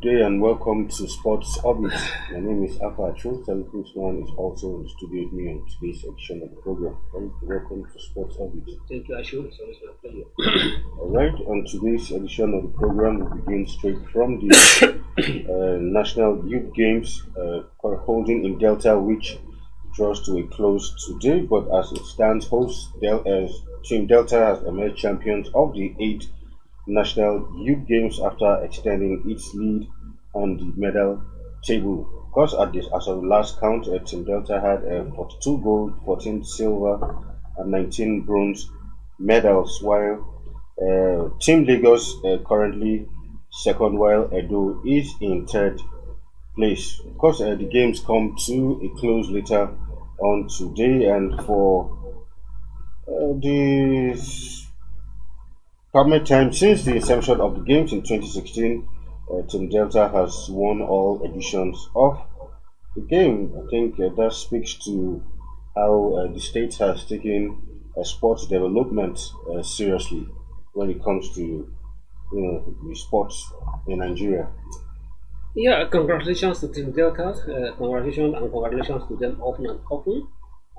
Good day and welcome to Sports Orbit. My name is Alpha Truth and Chris is also in the studio with me on today's edition of the program. Welcome to Sports Orbit. Thank you, Ashur. It's always my pleasure. Alright, on today's edition of the program, we begin straight from the National Youth Games holding in Delta, which draws to a close today. But as it stands, Team Delta has emerged champions of the 8th National Youth Games after extending its lead on the medal table. Because as of the last count, Team Delta had 42 gold, 14 silver, and 19 bronze medals, while Team Lagos currently second, while Edo is in third place. Of course, the games come to a close later on today, and for the permanent time since the inception of the games in 2016, Team Delta has won all editions of the game. I think that speaks to how the state has taken sports development seriously when it comes to the sports in Nigeria. Yeah, congratulations to Team Delta. Congratulations to them often and often.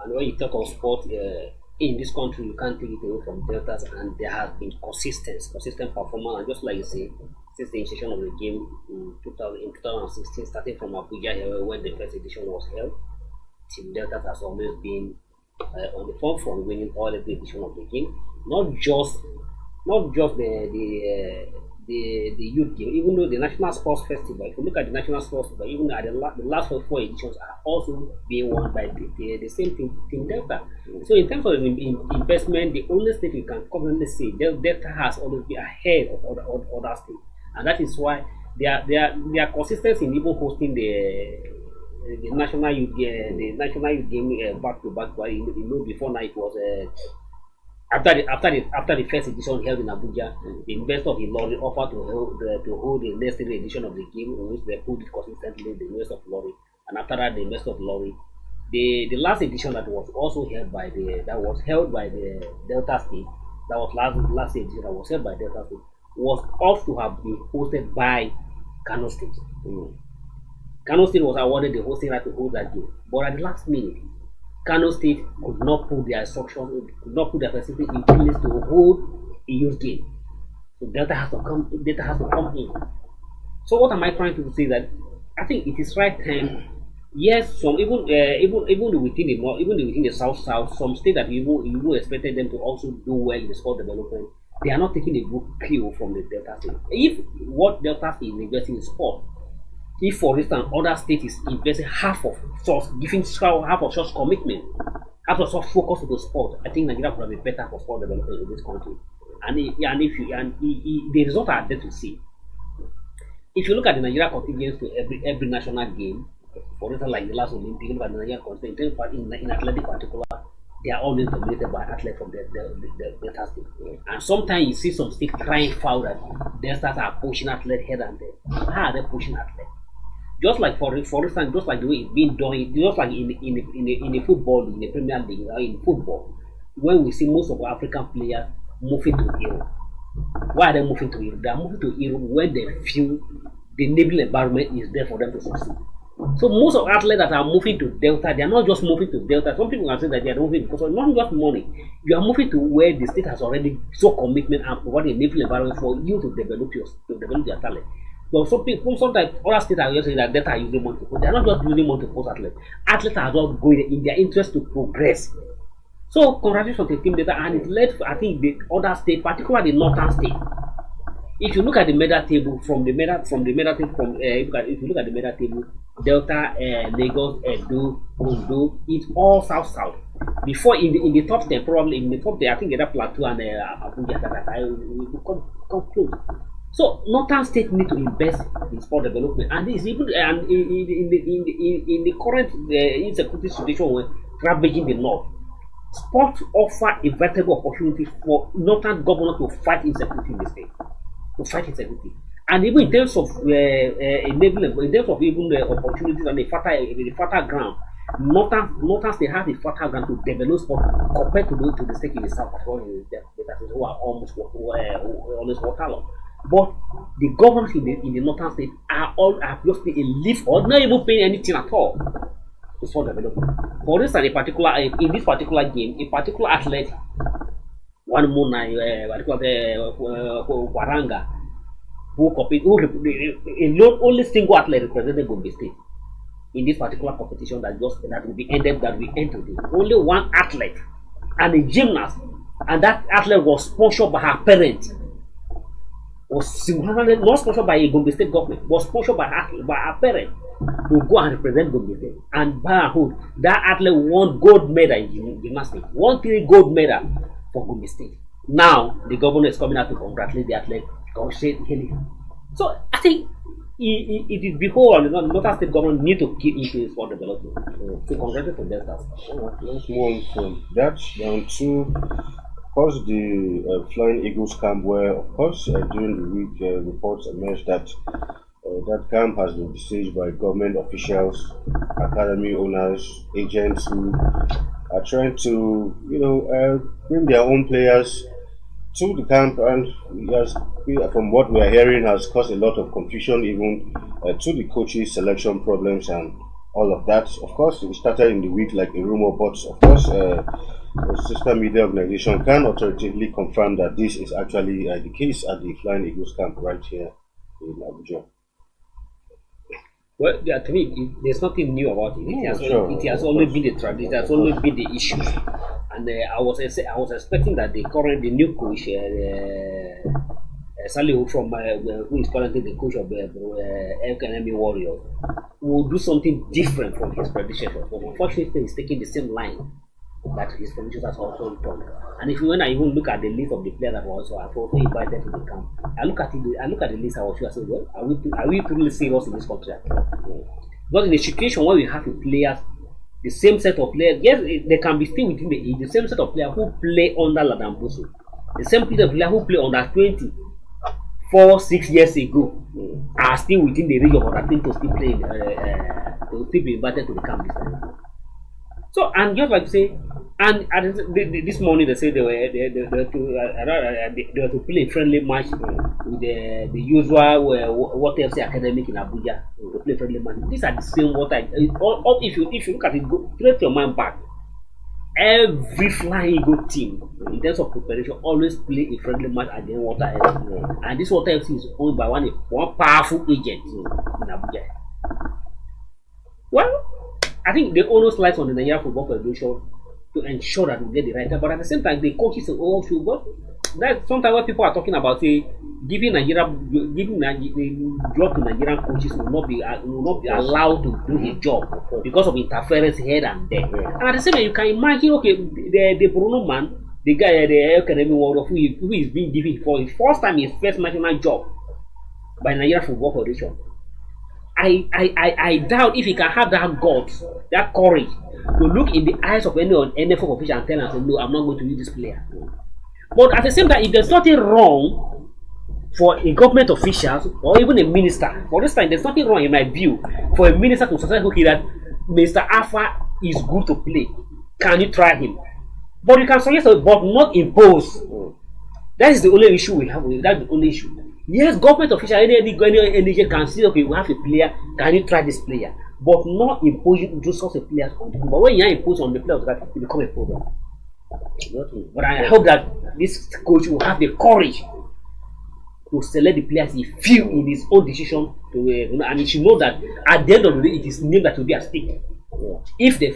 And when you talk of sport in this country, you can't take it away from Deltas, and there has been consistent performance. And just like you say, since the initiation of the game in 2016, starting from Abuja here, when the first edition was held, Team Deltas has always been on the forefront, winning all every edition of the game. Not just the youth game, even though the National Sports Festival, if you look at the National Sports Festival, even at the last four editions are also being won by the same Team Delta. So in terms of investment, the only state you can confidently say Delta has always been ahead of other states, and that is why they are consistent in even hosting the national youth game back to back. Before now it was. After the first edition held in Abuja, the investor of Ilori offered to hold the next edition of the game, in which they pulled it consistently, the University of Ilori, and after that the University of Ilori. The last edition that was also held by the Delta State, that was last edition that was held by Delta State, was off to have been hosted by Kano State. Kano State was awarded the hosting right to hold that game, but at the last minute, Kano State could not put their instructions, could not put their facility in place to hold a youth game. So Delta has to come in. So what am I trying to say? That I think it is right time. Yes, some even within the South, some states that you expected them to also do well in the sport development, they are not taking a good cue from the Delta State. If what Delta State is investing in sport, if, for instance, other states is investing half of such commitment, half of such focus to the sport, I think Nigeria would have been better for sport development in this country. The results are there to see. If you look at the Nigeria contingents to every national game, for instance, like the last Olympic, look at the Nigerian contingent in athletic particular, they are always dominated by athletes from the Delta State. And sometimes you see some states crying foul that Deltas are pushing athletes here and there. How are they pushing athletes? Just like for instance, just like the way it's being done, just like in the football, in the Premier League, in football, when we see most of our African players moving to Europe. Why are they moving to Europe? They are moving to Europe when they feel the enabling environment is there for them to succeed. So most of athletes that are moving to Delta, they are not just moving to Delta. Some people can say that they are moving because of not just money. You are moving to where the state has already so commitment and provided a enabling environment for you to develop your talent. But sometimes other states are just saying that Delta are using money to post. They are not just using money to post athletes. Athletes are just going in their interest to progress. So congratulations to Team Delta, and it led, I think, the other states, particularly the northern state. If you look at the medal table, if you look at the medal table, Delta, Lagos, Edo, Ondo, it's all south. Before in the top 10, probably in the top 10, I think the Plateau and Abuja that will come close. So northern states need to invest in sport development, and this even in the current insecurity situation where ravaging the north, sport offer a veritable opportunity for northern governors to fight insecurity in the state, and even in terms of enabling, in terms of even the opportunities and the fertile ground, northern state has a fertile ground to develop sport compared to the state in the south, who are almost waterlogged. But the governors in the northern state are all have just a leaf or not even paying anything at all to support development. For instance, in this particular game, a particular athlete, one Muna, Waranga, who competed, only single athlete represented Gombe State in this particular competition that will be ended today. Only one athlete and a gymnast, and that athlete was sponsored by her parents. Was single-handed, not sponsored by a Gombe State government, was sponsored by her parents to go and represent Gombe State. And by her that athlete won gold medal in gymnastics, won 3 gold medal for Gombe State. Now the governor is coming out to congratulate the athlete. So I think it is before the Northern State government need to keep into sport development. So congratulate for that. Let's move on from that down to, of course, the Flying Eagles camp, where, of course, during the week, reports emerged that that camp has been besieged by government officials, academy owners, agents who are trying to, bring their own players to the camp, and from what we are hearing, has caused a lot of confusion, even to the coaches' selection problems and all of that. Of course, it started in the week like a rumor, but of course, a sister media organization can authoritatively confirm that this is actually the case at the Flying Eagles camp right here in Abuja. Well, yeah, to me, there's nothing new about it. It has always been the tradition. It has always been the issue. And I was expecting that the new coach, Salihu from who is currently the coach of the NYG Warriors, will do something different from his predecessor. But unfortunately, he's taking the same line that his predecessor has also done. And when I even look at the list of the players that were also invited to the camp, I look at the list. I was sure I said, well, are we truly serious in this country? Because in a situation where we have the players, the same set of players, yes, they can be still within the same set of players who play under Ladamboso, the same players who play under 20 4-6 years ago are still within the range of under 20 to still play, to still be invited to the camp this time. So, and just like to say, and this morning they said they were to play a friendly match with the usual what FC Academic in Abuja to play friendly match. These are the same if you look at it, go straight your mind back. Every Flying Eagle team, in terms of preparation, always play a friendly match against Water FC, and this Water FC is owned by one powerful agent in Abuja. Well, I think the onus lies on the Nigeria Football Federation to ensure that we get the right time, but at the same time, the coaches all should go. That's sometimes what people are talking about, say, giving the job to Nigerian coaches will not be allowed to do his job because of interference here and there. And at the same time, you can imagine, okay, the Bruno man, the guy at the Academy World who is being given for his first time his first national job by Nigeria Football Federation. I doubt if he can have that guts, that courage to look in the eyes of any NFL official and tell him, no, I'm not going to use this player. But at the same time, if there's nothing wrong for a government official or even a minister, for this time, there's nothing wrong in my view for a minister to say, okay, that Mr. Alpha is good to play. Can you try him? But you can suggest, but not impose. That is the only issue we have. That's the only issue. Yes, government official, any agent can say, okay, we have a player, can you try this player? But not impose you to such a player. But when you impose on the player, that will become a problem. But I hope that this coach will have the courage to select the players he feels in his own decision and he should know that at the end of the day, it is him that will be at stake. If the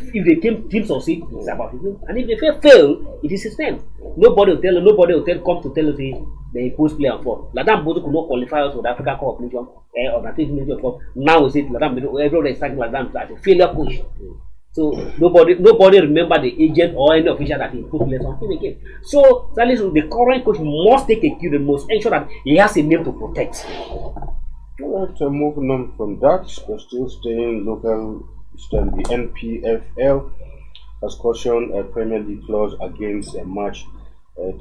team succeed, it's about him, and if they fail, it is his turn. Nobody will come to tell us they impose player for. Ladam Bodo could not qualify us for the African Cup of Nations or the Nations Cup. Now we say Ladam, everybody is starting Ladam as a failure coach. So nobody remember the agent or any official that he put players on him again. So the current coach must take a cue, they must ensure that he has a name to protect. Alright, moving on from that, but still staying local. The NPFL has cautioned a Premier League clause against a match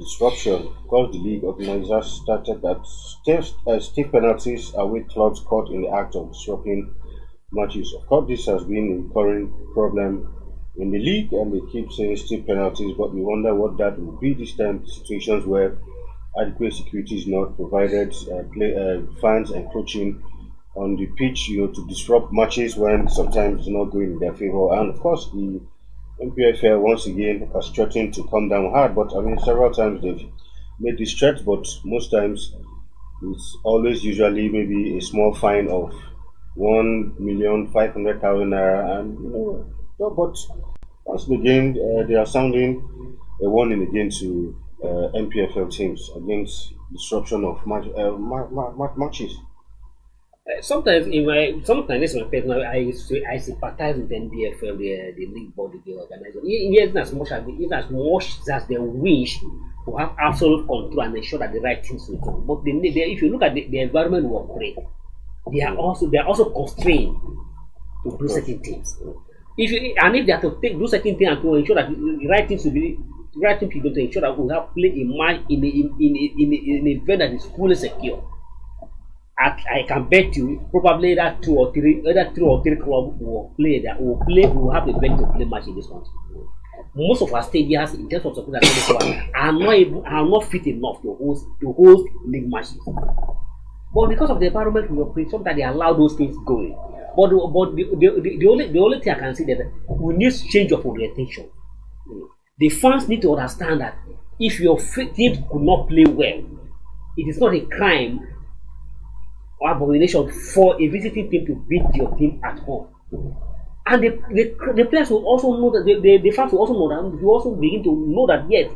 disruption because the league organizers started that stiff penalties await clubs caught in the act of disrupting matches. Of course, this has been a recurring problem in the league, and they keep saying stiff penalties, but we wonder what that will be this time. Situations where adequate security is not provided, fans encroaching on the pitch, to disrupt matches when sometimes it's not going in their favor. And of course, the MPFL once again has threatened to come down hard, but I mean, several times they've made these threats, but most times it's always usually maybe a small fine of 1,500,000 naira, and no, but once again they are sounding a warning again to MPFL teams against disruption of matches. Sometimes this is my personal. I sympathize with NBFL, the league body, the organizer. Even as they wish to have absolute control and ensure that the right things will come. But if you look at the environment we operate, they are also constrained to do certain things. If they have to do certain things and to ensure that the right things will be the right thing people to ensure that we have play a match in a event that is fully secure. I can bet you probably that two or three clubs will have a bet to play match in this country. Most of our stadiums in terms of support are not fit enough to host league matches. But because of the environment we operate, sometimes they allow those things going. But the only thing I can see that we need change of orientation. The fans need to understand that if your team could not play well, it is not a crime or abomination for a visiting team to beat your team at home. And the players will also know that the fans will also know that you also begin to know that yes,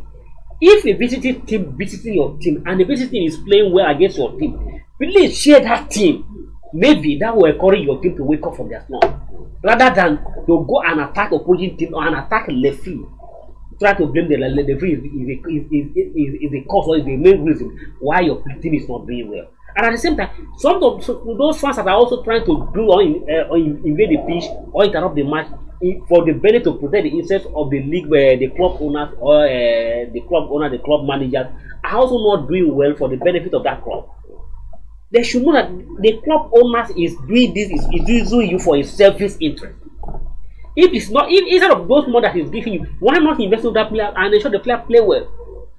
if a visiting team visiting your team and the visiting team is playing well against your team, please share that team. Maybe that will encourage your team to wake up from their slump. Rather than to go and attack opposing team or and attack referee. Try to blame the referee is the cause or is the main reason why your team is not doing well. And at the same time, those fans that are also trying to do or invade the pitch or interrupt the match for the benefit to protect the interests of the league, where the club owners or the club managers are also not doing well for the benefit of that club. They should know that the club owners is doing this is doing you for a selfish interest. If it's not, if instead of those money that he's giving you, why not invest in that player and ensure the player play well?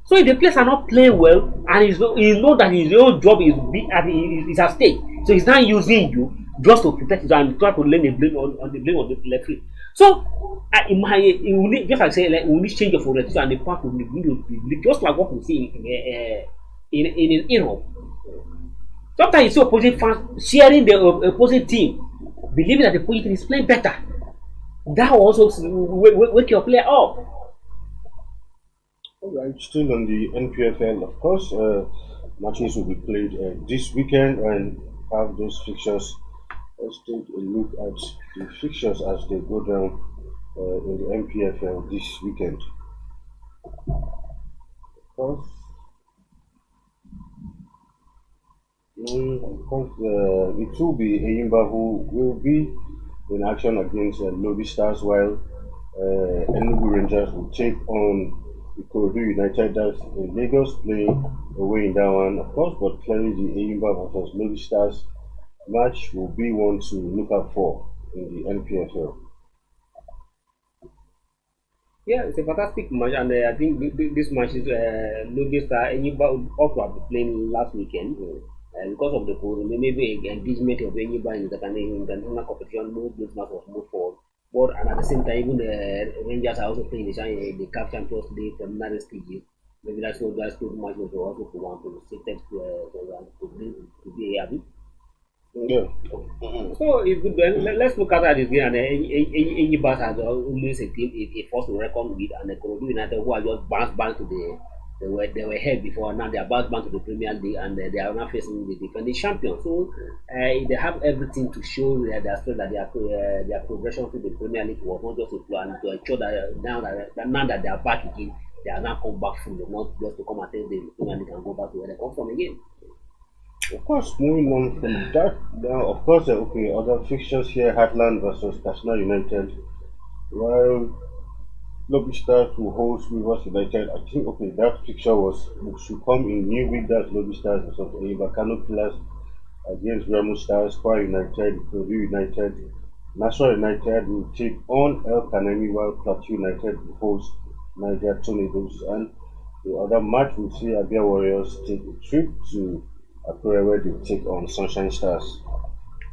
So if the players are not playing well and he know that his own job is at stake, so he's not using you just to protect you and try to lay the blame on the referee. So just like say, like, we need change of orientation and the part of the just like what we see in Europe. Sometimes you see opposing fans sharing the opposing team, believing that the opposing team is playing better. That will also wake your player up. Alright, still on the NPFL, of course, matches will be played this weekend and have those fixtures. Let's take a look at the fixtures as they go down in the NPFL this weekend. Of course, it will be Eyimba who will be in action against Lobby Stars, while Enugu Rangers will take on Ikorodu United. That's in Lagos, playing away in that one, of course, but clearly the Eyimba versus Lobby Stars match will be one to look out for in the NPFL. Yeah, it's a fantastic match, and I think this match is Lobby Star Eyimba also have been playing last weekend. Because of the maybe engagement of anybody in the international competition, this match was moved forward. But and at the same time, even the Rangers are also playing the CAF Champions League preliminary stages. Maybe that's what guys could match was also to want to sit to be happy. Yeah. So if let's look at this game, and any bus has always a team a force to reckon with, and the Ikorodu United who are just bounced back to they were ahead before, now they are bounced back to the Premier League, and they are now facing the defending champion. So they have everything to show that their progression to the Premier League was not just a plan to ensure that now that they are back again, they are now come back fully, not just to come and take the Premier League and go back to where they come from again. Of course, moving on from that, now of course, okay, other fixtures here: Heartland versus Katsina United, while Lobby Stars will host Rivers United. I think okay, that fixture should come in new week. That's Lobby Stars versus Eyimba. Kano Pillars against Remo Stars, Kwara United, Ikorodu United, Nassau United will take on El Kanemi, while Plateau United will host Niger Tornadoes. And The other match will see Abia Warriors take a trip to Akure where they take on Sunshine Stars.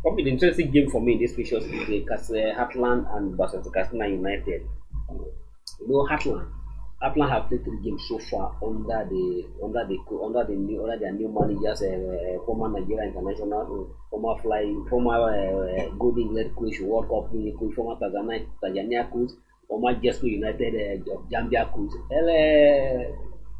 Probably the interesting game for me in this fixture is the Heartland and versus Katsina United. You know, Heartland have played 3 games so far under their new managers, former Nigeria international, former Golden England coach, World Cup winning coach, former Tanzania coach, former Jesco United of Zambia coach,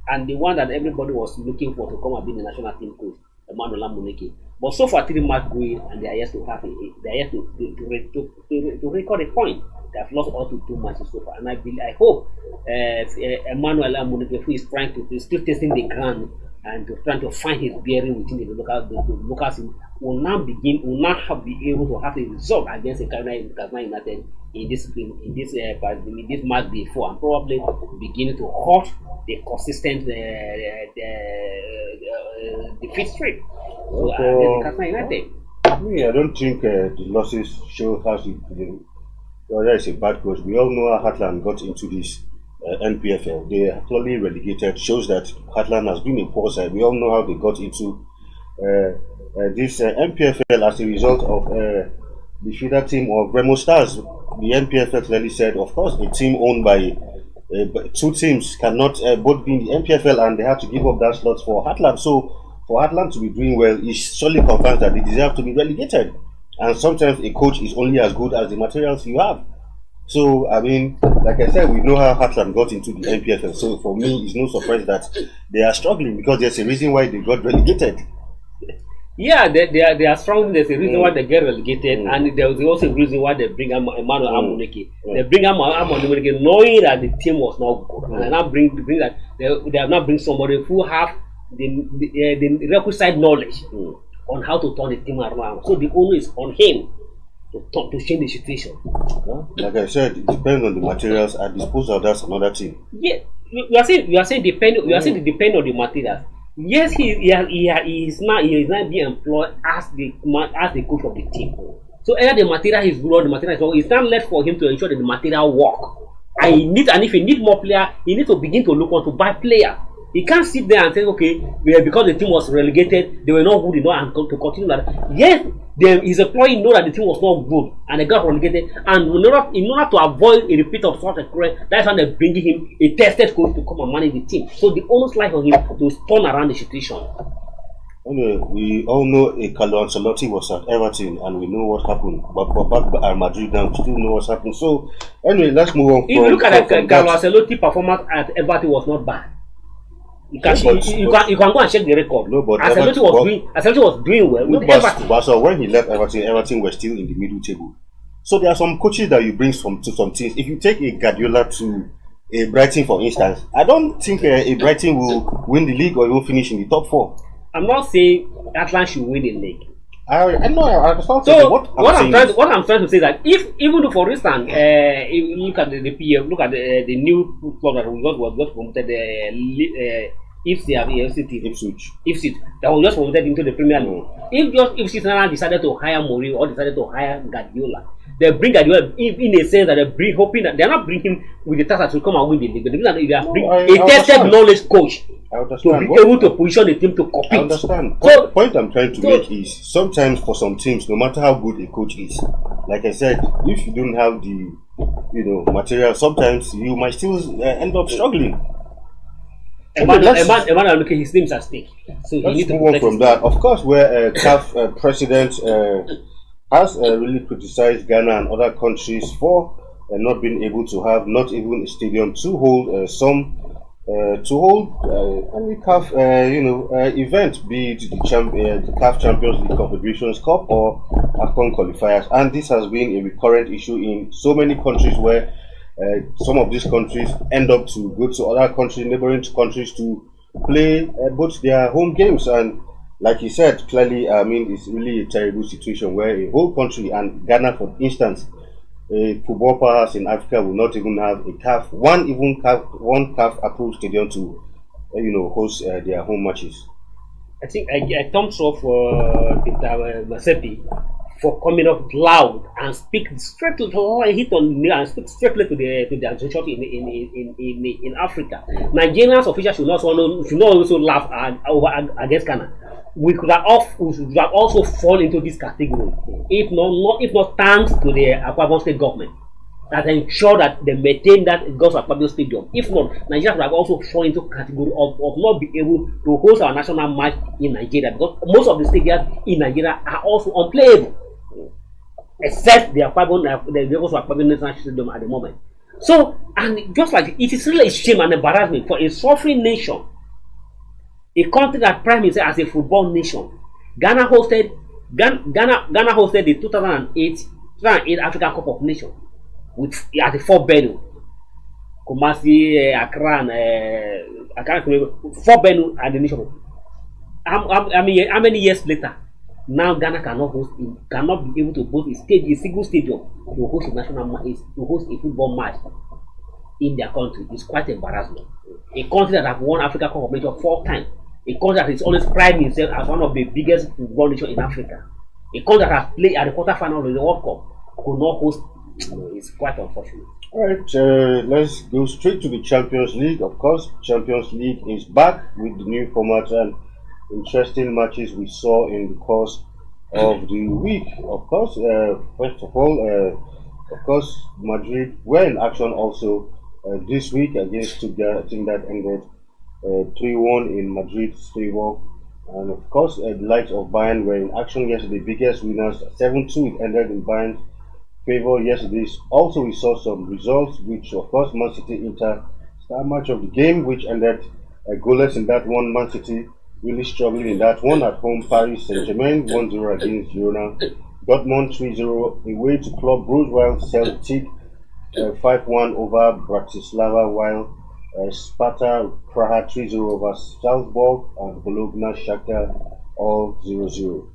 and the one that everybody was looking for to come and be the national team coach, Emmanuel Muneke. But so far, 3 matches going, and they are yet to have they are yet to record a point. They have lost all to 2 matches so far, and I hope Emmanuel Muneke, who is trying to still testing the ground and trying to find his bearing within the local scene, will now be able to have a result against the Katsina United in this match before, and probably beginning to halt the consistent defeat streak. So Katsina United. I don't think the losses show how whether it's a bad coach. We all know how Heartland got into this NPFL. They are clearly relegated. Shows that Heartland has been a poor side. We all know how they got into this NPFL as a result of the feeder team of Remo Stars. The NPFL clearly said, of course, a team owned by 2 teams cannot both be in the NPFL, and they have to give up that slot for Heartland. So for Heartland to be doing well, it surely confirms that they deserve to be relegated. And sometimes a coach is only as good as the materials you have. So, I mean, like I said, we know how Heartland got into the NPFL. So, for me, it's no surprise that they are struggling, because there's a reason why they got relegated. Yeah, they are struggling. There's a reason why they get relegated, and there's also a reason why they bring Emmanuel Amuneke. They bring Amuneke knowing that the team was not good, and now bring that they have now bring somebody who have the requisite knowledge on how to turn the team around. So the onus is on him to change the situation. Like I said, it depends on the materials at disposal. That's another thing. Yeah, you are saying depend on the materials. Yes, he is now being employed as the coach of the team. So either the material is good or the material is wrong. It's not left for him to ensure that the material work. And if he need more player, he needs to begin to look on to buy player. He can't sit there and say, okay, because the team was relegated, they were not good enough, and to continue that. Yes, his employee know that the team was not good and they got relegated, and in order to avoid a repeat of such a career, that's why they're bringing him a tested coach to come and manage the team. So the onus lies on him to turn around the situation. Anyway, we all know Carlo Ancelotti was at Everton, and we know what happened. But back at Madrid now, we still know what's happened. So anyway, let's move on. If you look at Carlo Ancelotti performance at Everton, was not bad. You can go and check the record. No, but Ancelotti was doing well with Everton. But so when he left Everton was still in the middle table. So there are some coaches that you bring to some teams. If you take a Guardiola to a Brighton, for instance, I don't think a Brighton will win the league or will finish in the top 4. I'm not saying Atlanta should win the league. I know. I understand. So what I'm trying to say is that even though, for instance, if you look at the PF, look at the new club that was just promoted, Ipswich, that was just promoted into the Premier League. If Ipswich now decided to hire Mourinho or decided to hire Guardiola, they bring Guardiola in a sense that they bring, hoping that they're not bringing him with the task to come and win the league, but they are bringing a tested knowledge coach to be able to position the team to compete. I understand. So, the point I'm trying to make is sometimes for some teams, no matter how good a coach is, like I said, if you don't have the material, sometimes you might still end up struggling. Emmanuel, his name is at stake. So let's move on from that. Of course, where CAF president has really criticized Ghana and other countries for not being able to have not even a stadium to hold any CAF event, be it the CAF Champions League Confederations Cup or AFCON qualifiers. And this has been a recurrent issue in so many countries where some of these countries end up to go to other countries, neighboring countries, to play both their home games. And like you said, clearly, I mean, it's really a terrible situation where a whole country, and Ghana, for instance, a football powers in Africa will not even have one CAF approved stadium to host their home matches. I think I thumbs up for Peter Masepi for coming up loud and speak straight to hit on the nail and speak straightly to the administration in Africa. Nigerians officials should not also laugh against Ghana. We should have also fall into this category, if not thanks to the Akwa State government that ensure that they maintain that Gulf Akpabio Stadium. If not, Nigeria would have also fallen into category of not be able to host our national match in Nigeria, because most of the stadiums in Nigeria are also unplayable, except the Gulf Akpabio National Stadium at the moment. So, and just like it is really a shame and embarrassment for a sovereign nation, a country that prime itself as a football nation. Ghana hosted the 2008 African Cup of Nations with at the 4 venue, Kumasi, Accra, and I can't remember 4 venue at the nation. How many years later, now Ghana cannot be able to host a single stadium to host a national match, to host a football match in their country. It's quite embarrassing. A country that have won Africa Cup of Nations 4 times, a country that is always priding itself as one of the biggest football nations in Africa, a country that has played at the quarterfinal of the World Cup, could not host. It's quite unfortunate. All right, let's go straight to the Champions League. Of course, Champions League is back with the new format and interesting matches we saw in the course of the week. Of course, first of all, Madrid were in action also this week against Stuttgart. I think that ended 3-1 in Madrid's favor. And of course, the likes of Bayern were in action yesterday. Biggest winners, 7-2. It ended in Bayern's favor yesterday. Also, we saw some results, which of course Man City Inter star match of the game, which ended goalless in that one. Man City really struggling in that one at home. Paris Saint-Germain 1-0 against Girona. Dortmund 3-0 away to Club Brugge, while Celtic 5-1 over Bratislava, while Sparta Praha 3-0 over Salzburg, and Bologna Shakhtar all 0-0.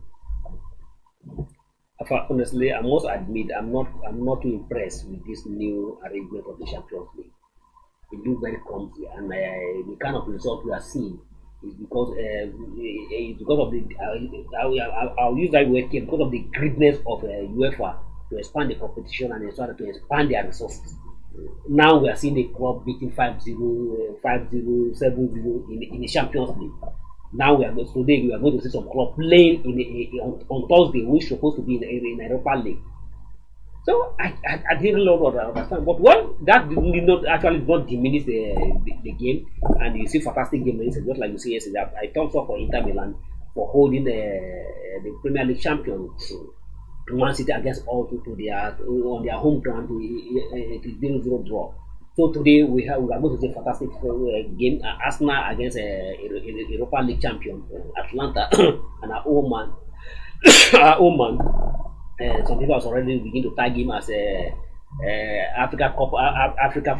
Honestly, I must admit I'm not too impressed with this new arrangement of the Champions League. It looks very clumsy, and the kind of result we are seeing is because of the I'll use that word here, because of the greediness of UEFA to expand the competition and to expand their resources. Now we are seeing the club beating 5-0, 5-0, 7-0 in the Champions League. Now today we are going to see some club playing on Thursday, which is supposed to be in Europa League. So I didn't know what I understand, but that did not actually not diminish the game, and you see fantastic game. Just like you see yesterday, I thumbs up for Inter Milan for holding the Premier League champion Man City against all on their home ground to 0-0 draw. So today we are going to see a fantastic game. Arsenal against Europa League champion Atlanta and our old man. Some people have already begin to tag him as Africa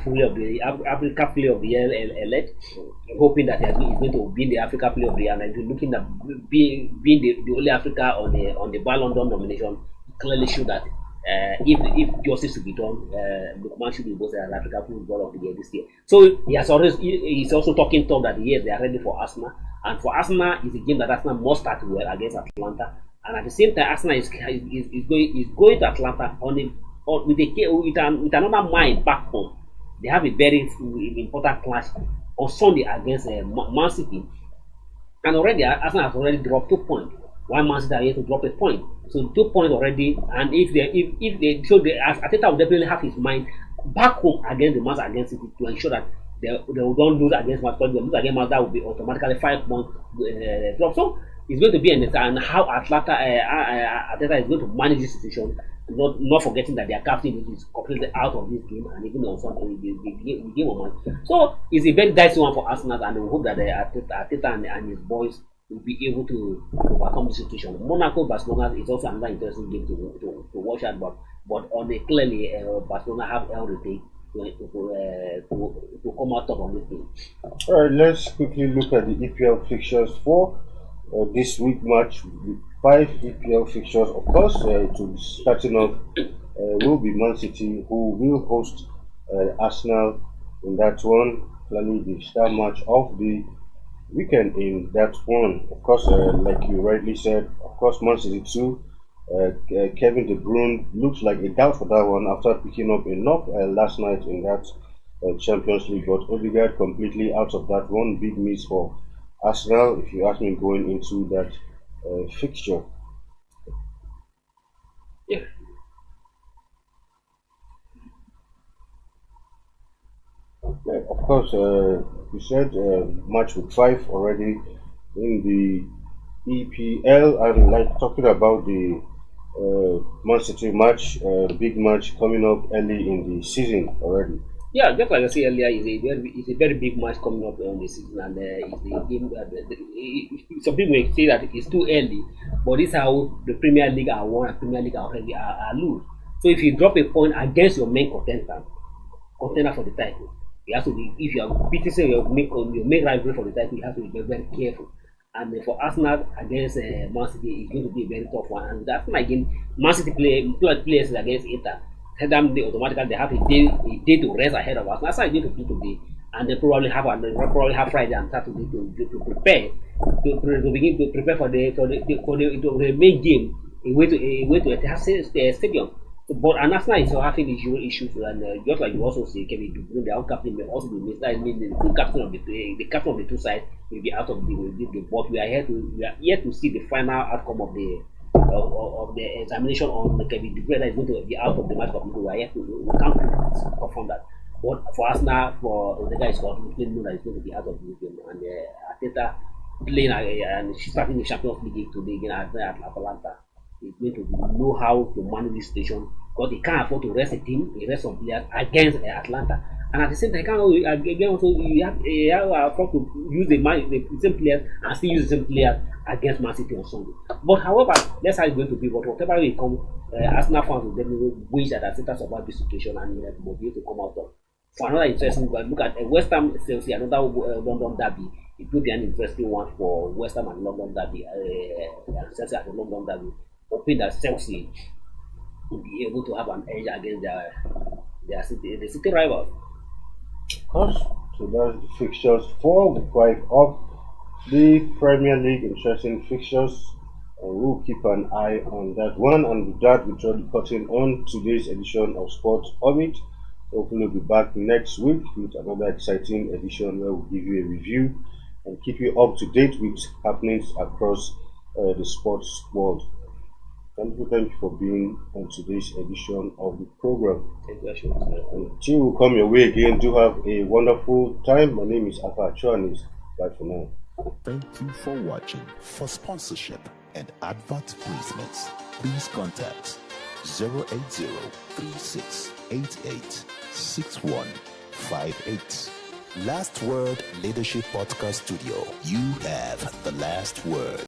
Player of the Year elect, hoping that he's going to win the Africa Player of the Year, and he's looking at being the only Africa on the Ballon d'Or nomination. Clearly show that if justice to be done, Lukman should be both as Africa Football of the Year this year. So he's also talking talk that yes, they are ready for Arsenal, and for Arsenal it's a game that Arsenal must start well against Atlanta, and at the same time Arsenal is going to Atlanta with another mind back home. They have a very important clash on Sunday against Man City, and already Arsenal has already dropped 2 points. One Man City are yet to drop a point, so 2 points already. And if they so Arteta will definitely have his mind back home against the Man against City to ensure that they don't lose against Man. Because they lose against Man, that will be automatically 5 points drop. So it's going to be and how Atlanta Arteta is going to manage this situation. Not forgetting that their captain is completely out of this game, and even on Sunday the game on Monday. So it's a very dicey one for Arsenal, and we hope that Arteta and his boys will be able to overcome the situation. Monaco Barcelona is also another interesting game to watch out, but on the clearly Barcelona have everything to come out top on this game. All right, let's quickly look at the EPL fixtures for this week match. 5 EPL fixtures, of course. To starting off will be Man City, who will host Arsenal in that one. Clearly, the star match of the weekend in that one. Of course, like you rightly said, of course, Man City too Kevin De Bruyne looks like a doubt for that one after picking up a knock last night in that Champions League. But Odegaard completely out of that one. Big miss for Arsenal, if you ask me, going into that fixture. Yeah. Yeah, of course, you said match with five already in the EPL, and like talking about the Man City match, big match coming up early in the season already. Yeah, just like I said earlier, it's a very big match coming up on the season, and it's the game. Some people may say that it's too early, but this is how the Premier League are won and Premier League are already are lose. So if you drop a point against your main contender for the title, you have to be. If you are beating say your main rival for the title, you have to be very, very careful. And for Arsenal against Man City, it's going to be a very tough one. And that's my again, Man City players against Inter. Tell them they automatically they have a day to rest ahead of us. That's how going to do today, and they probably have Friday and Saturday to prepare to begin to prepare for the main game a way to a stadium. So, but and Arsenal is having issues, and just like you also say, Kevin De Bruyne, their own captain may also be missed. That means the two captain of the captain of the two sides will be out of the game. But we are yet to see the final outcome of the examination on Kevin De Bruyne that is going to be out of the match completely. We can't confirm that. But for Arsenal, for the guy is completely known that he's going to be out of the game, and Arteta playing and starting the Champions League today again at Atalanta. He's going to know how to manage this situation because he can't afford to rest a team, rest some players against Atlanta. And at the same time, again also you have afford to use the same players and still use the same players against Man City on Sunday. But however, that's how it's going to be. But whatever will come, Arsenal fans will definitely wish that Arteta survive this situation and will be able to come out of. For another interesting one, look at West Ham Chelsea, another London derby. It will be an interesting one for West Ham and London derby. Chelsea at the London derby, hoping that Chelsea will be able to have an edge against the city rivals. Of course, so that's the fixtures for the 5 of the Premier League. Interesting fixtures. We'll keep an eye on that one. And with that, we draw the curtain on today's edition of Sports Orbit. Hopefully, we'll be back next week with another exciting edition where we'll give you a review and keep you up to date with happenings across the sports world. Thank you for being on today's edition of the program. Until we come your way again, do have a wonderful time. My name is Alpha Chuanis. Bye for now. Thank you for watching. For sponsorship and advert placements, please contact 080-3688-6158. Last Word Leadership Podcast Studio. You have the last word.